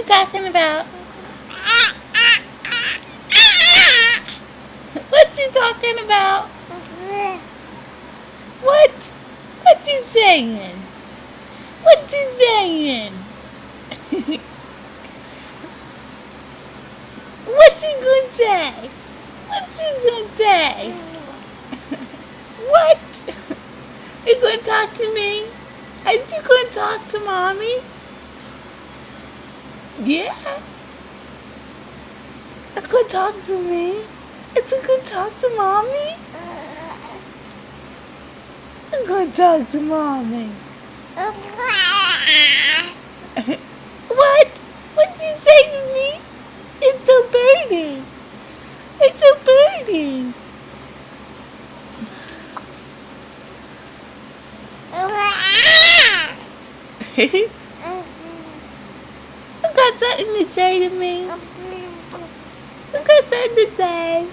talking about? What you talking about? What? What you saying? What you saying? What you gonna say? What you gonna say? What? You gonna talk to me? Are you gonna talk to mommy? Yeah. You gonna talk to me? Is you gonna talk to mommy? You gonna talk to mommy? What? What did you say to me? It's a birdie. It's a birdie. You got something to say to me? You got something to say?